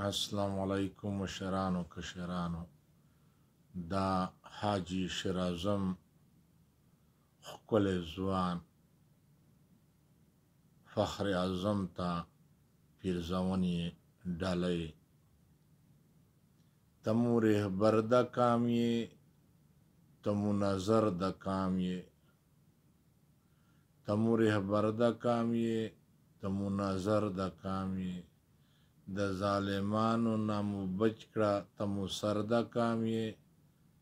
السلام علیکم مشرانو کشرانو. دا حاجی شیر اعظم ښکلی ځوان فخر اعظم ته پیرزونې ډالۍ. ته مو رهبر د کام یې، ته مو نظر د کام یې، ته مو رهبر د کام یې، ته مو نظر د کام یې. د ظالمانو نه مو بچ کړه، ته مو سر د کام یې،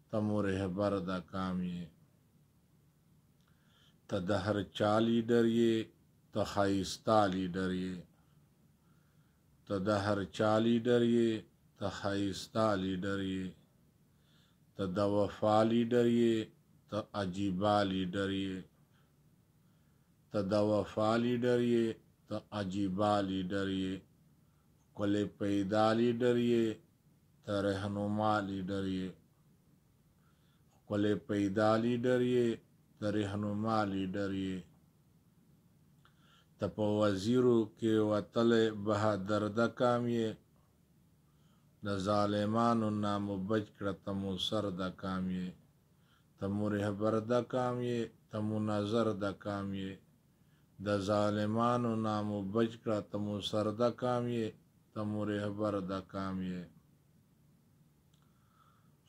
ته مو رهبر د کام یې. ته د هر چا لیډر یې، ته ښایسته لیډر یې، ته د هر چا لیډر یې، ته ښایسته لیډر یې. ته د وفا لیډر یې، ته عجیبه لیډر یې، ته د وفا لیډر یې، ته عجیبه لیډر یې. ښکلی پیدا لیډر یې، ته رهنما لیډر یې، ښکلی پیدا لیډر یې، ته رهنما لیډر یې. ته په وزیرو کې وتلی بهادر د کام یې، د ظالمانو نه مو بچ کړه، ته مو سر د کام یې. ته مو رهبر د کام یې، ته مو نظر د کام یې. د ظالمانو نه مو بچ کړه، ته مو سر د کام یې، ته مو رهبر د کام یې.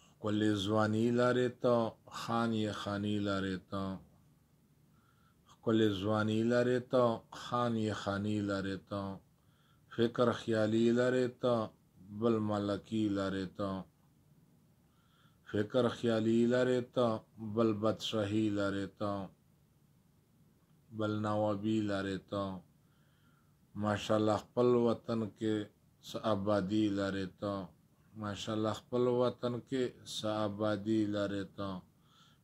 ښکلې ځواني لرې ته، خان یې خاني لرې ته، ښکلې ځواني لرې ته، خان یې خاني لرې ته. فکر خیالي لرې ته، بل ملکي لرې ته، فکر خیالي لرې ته، بل بادشاهي لرې ته، بل نوابي لرې ته. ماشاءالله خپل وطن کې څه آبادي لرې ته، ماشاءالله خپل وطن کې څه آبادي لرې ته.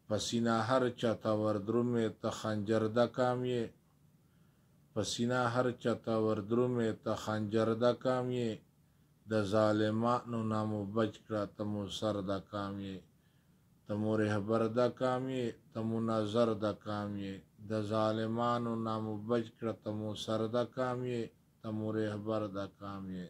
په سینه هر چاته وردرومې، ته خنجر د کام یې، په سینه هر چاته وردرومې، ته خنجر د کام یې. د ظالمانو نه مو بچ کړه، ته مو سر د کام یې، ته مو رهبر د کام یې، ته مو نظر د کام یې. د ظالمانو نه مو بچ کړه، ته مو سر د کام یې، ته مو رهبر د کام یې.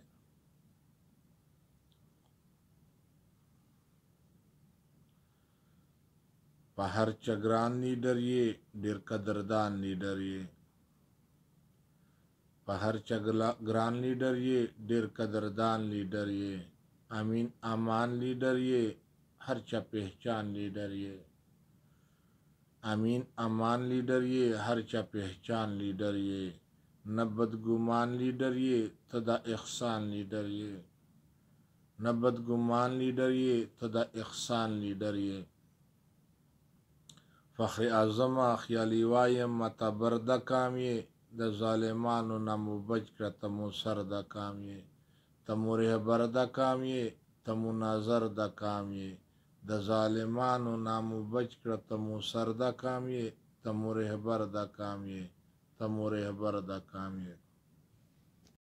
په هر چا ګران لیډر یې، ډېر قدردان لیډر یې، په هر چا ګران لیډر یې، ډېر قدردان لیډر یې. امین امان لیډر یې، هر چا پہچان لیډر یې، امین امان لیډر یې، هر چا پہچان لیډر یې. نه بدګمان لیډر یې، ته د احسان لیډر یې، نه بدګمان لیډر یې، ته د احسان لیډر یې. فخر اعظمه خیالي وایم معتبر د کام یې، د ظالمانو نه مو بچ کړه، ته مو سر د کام یې. ته مو رهبر د کام یې، ته مو نظر د کام یې. د ظالمانو نه مو بچ کړه، ته مو سر د کام یې، ته مو رهبر د کام یې، ته مو رهبر د کام یې.